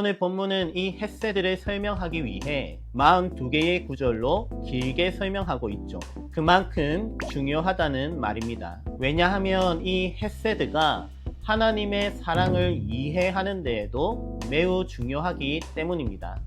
오늘 본문은 이 헷세드를 설명하기 위해 42개의 구절로 길게 설명하고 있죠. 그만큼 중요하다는 말입니다. 왜냐하면 이 헷세드가 하나님의 사랑을 이해하는 데에도 매우 중요하기 때문입니다.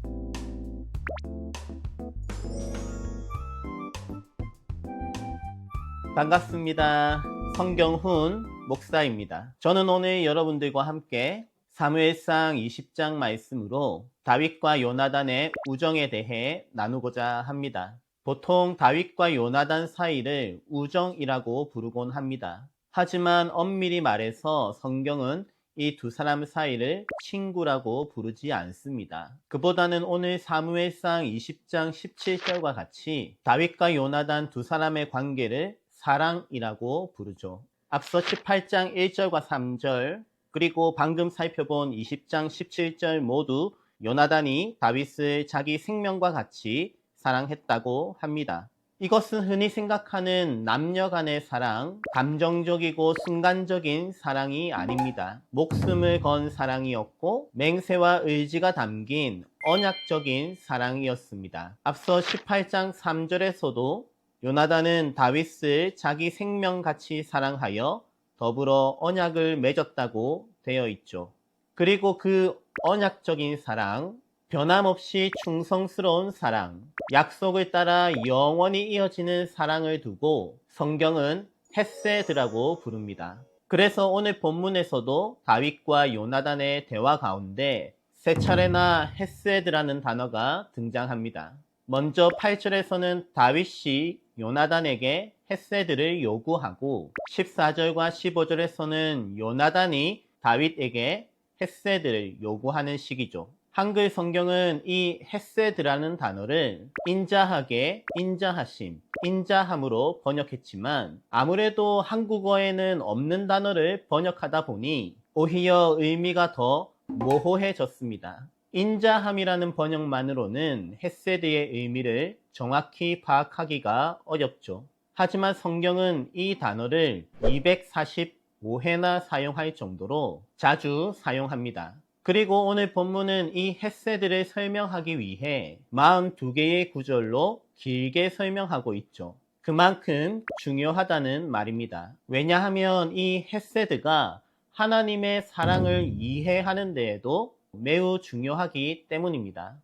반갑습니다. 성경훈 목사입니다. 저는 오늘 여러분들과 함께 사무엘상 20장 말씀으로 다윗과 요나단의 우정에 대해 나누고자 합니다. 보통 다윗과 요나단 사이를 우정이라고 부르곤 합니다. 하지만 엄밀히 말해서 성경은 이 두 사람 사이를 친구라고 부르지 않습니다. 그보다는 오늘 사무엘상 20장 17절과 같이 다윗과 요나단 두 사람의 관계를 사랑이라고 부르죠. 앞서 18장 1절과 3절 그리고 방금 살펴본 20장 17절 모두 요나단이 다윗을 자기 생명과 같이 사랑했다고 합니다. 이것은 흔히 생각하는 남녀 간의 사랑, 감정적이고 순간적인 사랑이 아닙니다. 목숨을 건 사랑이었고 맹세와 의지가 담긴 언약적인 사랑이었습니다. 앞서 18장 3절에서도 요나단은 다윗을 자기 생명같이 사랑하여 더불어 언약을 맺었다고 되어 있죠. 그리고 그 언약적인 사랑, 변함없이 충성스러운 사랑, 약속을 따라 영원히 이어지는 사랑을 두고 성경은 헷세드라고 부릅니다. 그래서 오늘 본문에서도 다윗과 요나단의 대화 가운데 세 차례나 헷세드라는 단어가 등장합니다. 먼저 8절에서는 다윗이 요나단에게 헷세드를 요구하고 14절과 15절에서는 요나단이 다윗에게 헷세드를 요구하는 시기죠. 한글 성경은 이 헷세드라는 단어를 인자하게, 인자하심, 인자함으로 번역했지만 아무래도 한국어에는 없는 단어를 번역하다 보니 오히려 의미가 더 모호해졌습니다. 인자함이라는 번역만으로는 헷세드의 의미를 정확히 파악하기가 어렵죠. 하지만 성경은 이 단어를 245회나 사용할 정도로 자주 사용합니다. 그리고 오늘 본문은 이 헷세드를 설명하기 위해 42개의 구절로 길게 설명하고 있죠. 그만큼 중요하다는 말입니다. 왜냐하면 이 헷세드가 하나님의 사랑을 이해하는 데에도 매우 중요하기 때문입니다.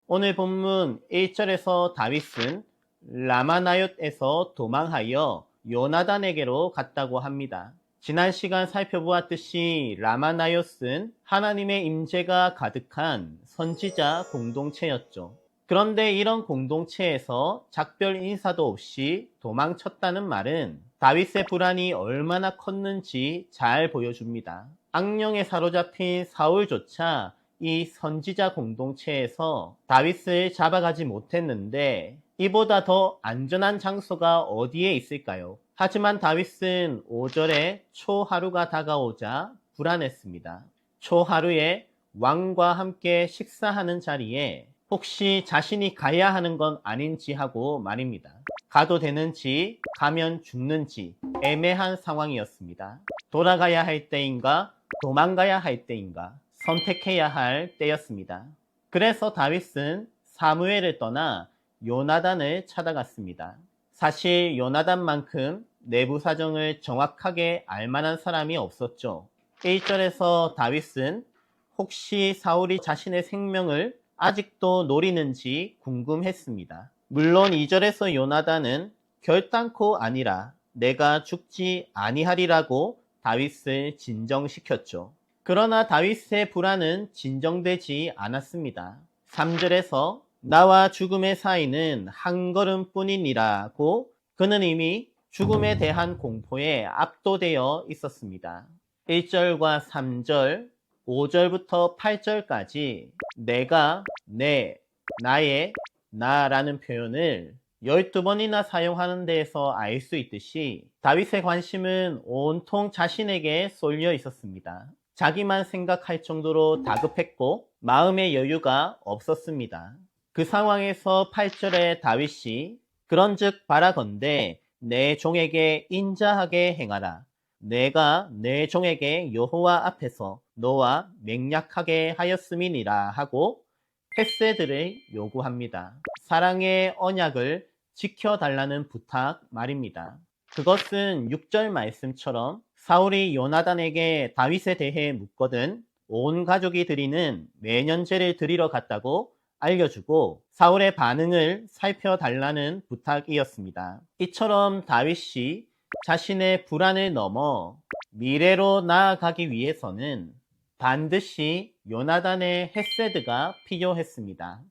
오늘 본문 1절에서 다윗은 라마나옅에서 도망하여 요나단에게로 갔다고 합니다. 지난 시간 살펴보았듯이 라마나옅은 하나님의 임재가 가득한 선지자 공동체였죠. 그런데 이런 공동체에서 작별 인사도 없이 도망쳤다는 말은 다윗의 불안이 얼마나 컸는지 잘 보여줍니다. 악령에 사로잡힌 사울조차 이 선지자 공동체에서 다윗을 잡아가지 못했는데 이보다 더 안전한 장소가 어디에 있을까요? 하지만 다윗은 5절에 초하루가 다가오자 불안했습니다. 초하루에 왕과 함께 식사하는 자리에 혹시 자신이 가야 하는 건 아닌지 하고 말입니다. 가도 되는지 가면 죽는지 애매한 상황이었습니다. 돌아가야 할 때인가 도망가야 할 때인가 선택해야 할 때였습니다. 그래서 다윗은 사무엘을 떠나 요나단을 찾아갔습니다. 사실 요나단만큼 내부 사정을 정확하게 알 만한 사람이 없었죠. 1절에서 다윗은 혹시 사울이 자신의 생명을 아직도 노리는지 궁금했습니다. 물론 2절에서 요나단은 결단코 아니라 내가 죽지 아니하리라고 다윗을 진정시켰죠. 그러나 다윗의 불안은 진정되지 않았습니다. 3절에서 나와 죽음의 사이는 한 걸음뿐이니라고 그는 이미 죽음에 대한 공포에 압도되어 있었습니다. 1절과 3절, 5절부터 8절까지 내가, 내, 나의, 나라는 표현을 12번이나 사용하는 데에서 알 수 있듯이 다윗의 관심은 온통 자신에게 쏠려 있었습니다. 자기만 생각할 정도로 다급했고 마음의 여유가 없었습니다. 그 상황에서 8절에 다윗이 그런즉 바라건대 내 종에게 인자하게 행하라. 내가 내 종에게 여호와 앞에서 너와 맹약하게 하였음이니라 하고 헤세드를 요구합니다. 사랑의 언약을 지켜달라는 부탁 말입니다. 그것은 6절 말씀처럼 사울이 요나단에게 다윗에 대해 묻거든 온 가족이 드리는 매년제를 드리러 갔다고 알려주고 사울의 반응을 살펴달라는 부탁이었습니다. 이처럼 다윗이 자신의 불안을 넘어 미래로 나아가기 위해서는 반드시 요나단의 헤세드가 필요했습니다.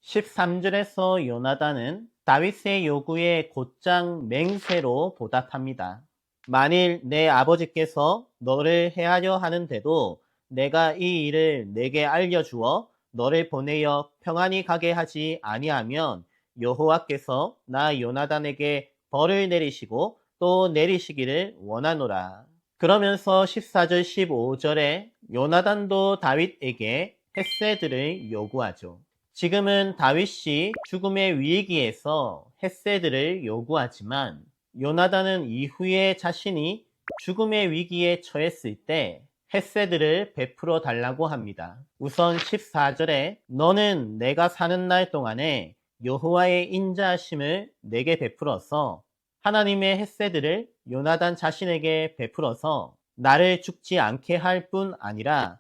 13절에서 요나단은 다윗의 요구에 곧장 맹세로 보답합니다. 만일 내 아버지께서 너를 해하려 하는데도 내가 이 일을 내게 알려주어 너를 보내어 평안히 가게 하지 아니하면 여호와께서 나 요나단에게 벌을 내리시고 또 내리시기를 원하노라. 그러면서 14절 15절에 요나단도 다윗에게 헤세드를 요구하죠. 지금은 다윗이 죽음의 위기에서 헤세드를 요구하지만 요나단은 이후에 자신이 죽음의 위기에 처했을 때 헤세드를 베풀어 달라고 합니다. 우선 14절에 너는 내가 사는 날 동안에 여호와의 인자하심을 내게 베풀어서 하나님의 헤세드를 요나단 자신에게 베풀어서 나를 죽지 않게 할 뿐 아니라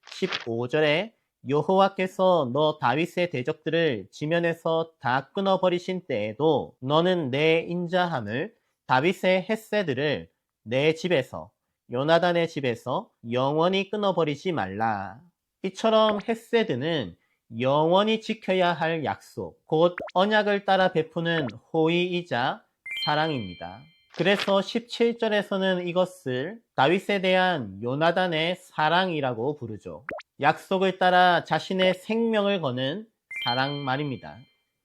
15절에 여호와께서 너 다윗의 대적들을 지면에서 다 끊어버리신 때에도 너는 내 인자함을 다윗의 헤세드를 내 집에서 요나단의 집에서 영원히 끊어버리지 말라. 이처럼 헤세드는 영원히 지켜야 할 약속, 곧 언약을 따라 베푸는 호의이자 사랑입니다. 그래서 17절에서는 이것을 다윗에 대한 요나단의 사랑이라고 부르죠. 약속을 따라 자신의 생명을 거는 사랑 말입니다.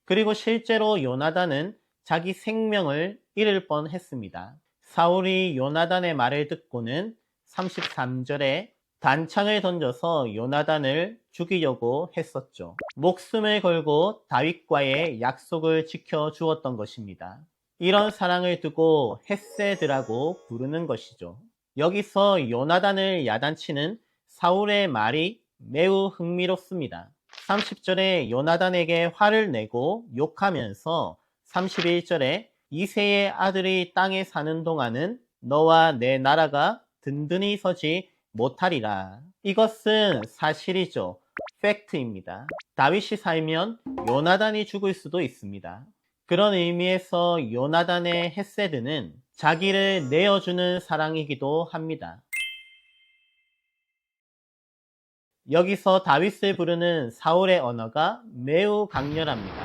그리고 실제로 요나단은 자기 생명을 잃을 뻔했습니다. 사울이 요나단의 말을 듣고는 33절에 단창을 던져서 요나단을 죽이려고 했었죠. 목숨을 걸고 다윗과의 약속을 지켜주었던 것입니다. 이런 사랑을 두고 헤세드라고 부르는 것이죠. 여기서 요나단을 야단치는 사울의 말이 매우 흥미롭습니다. 30절에 요나단에게 화를 내고 욕하면서 31절에 이새의 아들이 땅에 사는 동안은 너와 내 나라가 든든히 서지 못하리라. 이것은 사실이죠. 팩트입니다. 다윗이 살면 요나단이 죽을 수도 있습니다. 그런 의미에서 요나단의 헤세드는 자기를 내어주는 사랑이기도 합니다. 여기서 다윗을 부르는 사울의 언어가 매우 강렬합니다.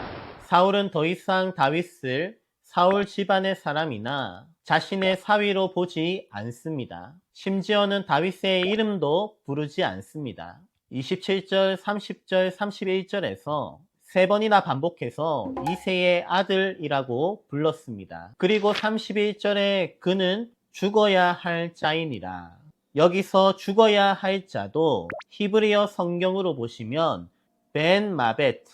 사울은 더 이상 다윗을 사울 집안의 사람이나 자신의 사위로 보지 않습니다. 심지어는 다윗의 이름도 부르지 않습니다. 27절, 30절, 31절에서 3번이나 반복해서 이새의 아들이라고 불렀습니다. 그리고 31절에 그는 죽어야 할 자이니라. 여기서 죽어야 할 자도 히브리어 성경으로 보시면 벤 마벳,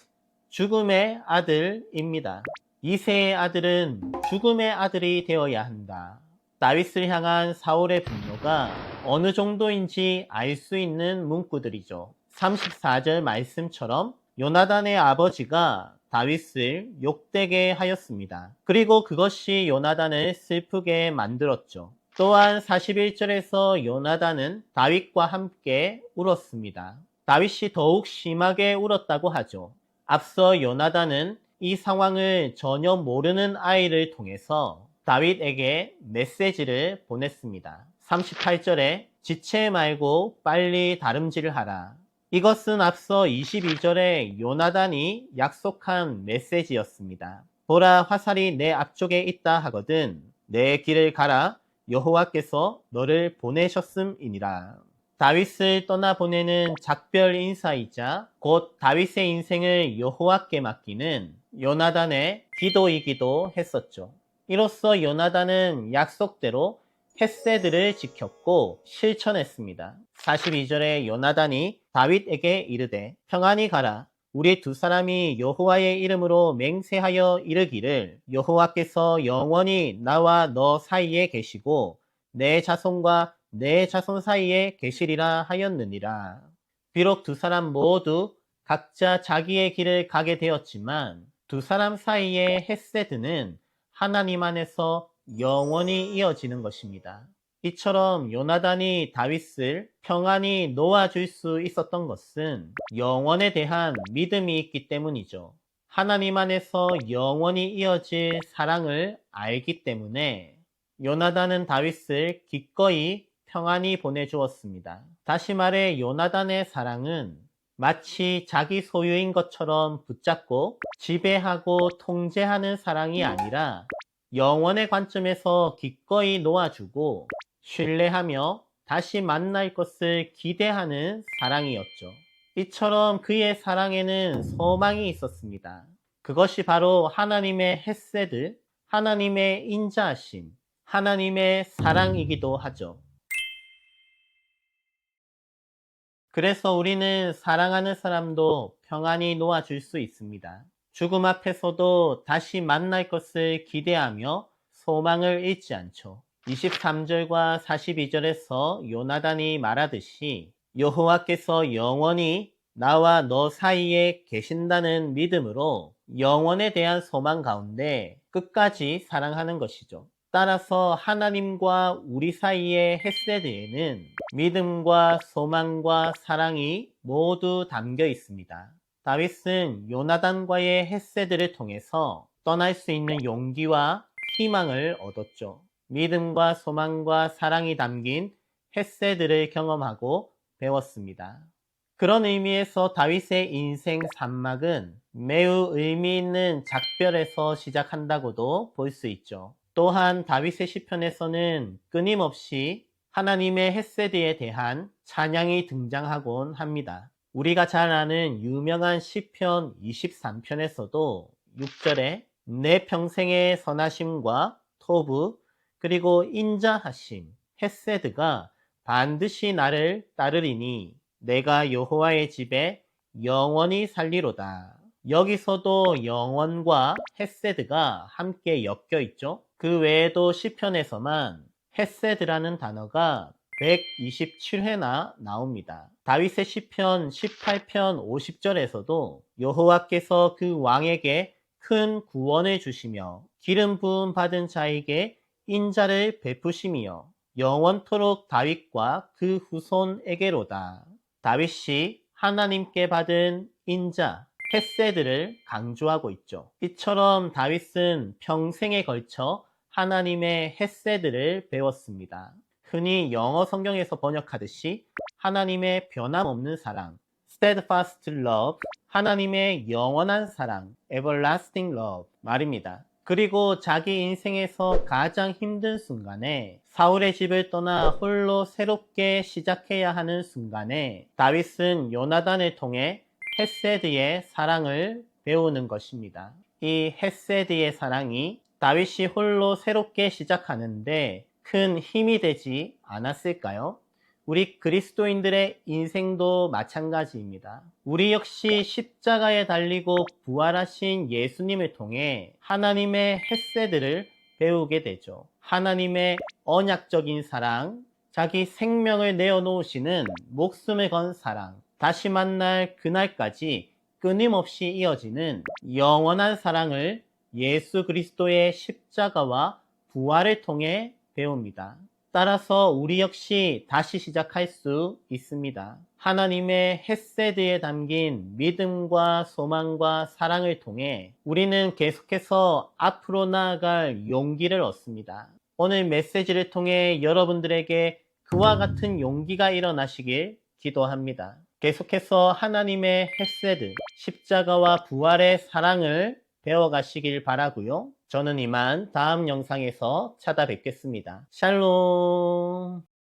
죽음의 아들입니다. 이새의 아들은 죽음의 아들이 되어야 한다. 다윗을 향한 사울의 분노가 어느 정도인지 알 수 있는 문구들이죠. 34절 말씀처럼 요나단의 아버지가 다윗을 욕되게 하였습니다. 그리고 그것이 요나단을 슬프게 만들었죠. 또한 41절에서 요나단은 다윗과 함께 울었습니다. 다윗이 더욱 심하게 울었다고 하죠. 앞서 요나단은 이 상황을 전혀 모르는 아이를 통해서 다윗에게 메시지를 보냈습니다. 38절에 지체 말고 빨리 다름질을 하라. 이것은 앞서 22절에 요나단이 약속한 메시지였습니다. 보라, 화살이 내 앞쪽에 있다 하거든 내 길을 가라. 여호와께서 너를 보내셨음이니라. 다윗을 떠나보내는 작별 인사이자 곧 다윗의 인생을 여호와께 맡기는 요나단의 기도이기도 했었죠. 이로써 요나단은 약속대로 헤세드를 지켰고 실천했습니다. 42절에 요나단이 다윗에게 이르되 평안히 가라. 우리 두 사람이 여호와의 이름으로 맹세하여 이르기를 여호와께서 영원히 나와 너 사이에 계시고 내 자손과 내 자손 사이에 계시리라 하였느니라. 비록 두 사람 모두 각자 자기의 길을 가게 되었지만 두 사람 사이의 헤세드는 하나님 안에서 영원히 이어지는 것입니다. 이처럼 요나단이 다윗을 평안히 놓아줄 수 있었던 것은 영원에 대한 믿음이 있기 때문이죠. 하나님 안에서 영원히 이어질 사랑을 알기 때문에 요나단은 다윗을 기꺼이 평안히 보내주었습니다. 다시 말해 요나단의 사랑은 마치 자기 소유인 것처럼 붙잡고 지배하고 통제하는 사랑이 아니라 영원의 관점에서 기꺼이 놓아주고 신뢰하며 다시 만날 것을 기대하는 사랑이었죠. 이처럼 그의 사랑에는 소망이 있었습니다. 그것이 바로 하나님의 헤세드, 하나님의 인자하심, 하나님의 사랑이기도 하죠. 그래서 우리는 사랑하는 사람도 평안히 놓아줄 수 있습니다. 죽음 앞에서도 다시 만날 것을 기대하며 소망을 잃지 않죠. 23절과 42절에서 요나단이 말하듯이 여호와께서 영원히 나와 너 사이에 계신다는 믿음으로 영원에 대한 소망 가운데 끝까지 사랑하는 것이죠. 따라서 하나님과 우리 사이의 헤세드에는 믿음과 소망과 사랑이 모두 담겨 있습니다. 다윗은 요나단과의 헤세드를 통해서 떠날 수 있는 용기와 희망을 얻었죠. 믿음과 소망과 사랑이 담긴 헤세드를 경험하고 배웠습니다. 그런 의미에서 다윗의 인생 산막은 매우 의미 있는 작별에서 시작한다고도 볼 수 있죠. 또한 다윗의 시편에서는 끊임없이 하나님의 헤세드에 대한 찬양이 등장하곤 합니다. 우리가 잘 아는 유명한 시편 23편에서도 6절에 내 평생의 선하심과 토부 그리고 인자하심, 헤세드가 반드시 나를 따르리니 내가 여호와의 집에 영원히 살리로다. 여기서도 영원과 헤세드가 함께 엮여 있죠. 그 외에도 시편에서만 헤세드라는 단어가 127회나 나옵니다. 다윗의 시편 18편 50절에서도 여호와께서 그 왕에게 큰 구원을 주시며 기름 부음 받은 자에게 인자를 베푸심이여 영원토록 다윗과 그 후손에게로다. 다윗이 하나님께 받은 인자, 헤세드를 강조하고 있죠. 이처럼 다윗은 평생에 걸쳐 하나님의 헤세드를 배웠습니다. 흔히 영어 성경에서 번역하듯이 하나님의 변함없는 사랑, steadfast love, 하나님의 영원한 사랑, everlasting love 말입니다. 그리고 자기 인생에서 가장 힘든 순간에 사울의 집을 떠나 홀로 새롭게 시작해야 하는 순간에 다윗은 요나단을 통해 헤세드의 사랑을 배우는 것입니다. 이 헤세드의 사랑이 다윗이 홀로 새롭게 시작하는데 큰 힘이 되지 않았을까요? 우리 그리스도인들의 인생도 마찬가지입니다. 우리 역시 십자가에 달리고 부활하신 예수님을 통해 하나님의 헤세드를 배우게 되죠. 하나님의 언약적인 사랑, 자기 생명을 내어놓으시는 목숨을 건 사랑, 다시 만날 그날까지 끊임없이 이어지는 영원한 사랑을 예수 그리스도의 십자가와 부활을 통해 배웁니다. 따라서 우리 역시 다시 시작할 수 있습니다. 하나님의 헤세드에 담긴 믿음과 소망과 사랑을 통해 우리는 계속해서 앞으로 나아갈 용기를 얻습니다. 오늘 메시지를 통해 여러분들에게 그와 같은 용기가 일어나시길 기도합니다. 계속해서 하나님의 헤세드, 십자가와 부활의 사랑을 배워가시길 바라고요. 저는 이만 다음 영상에서 찾아뵙겠습니다. 샬롬.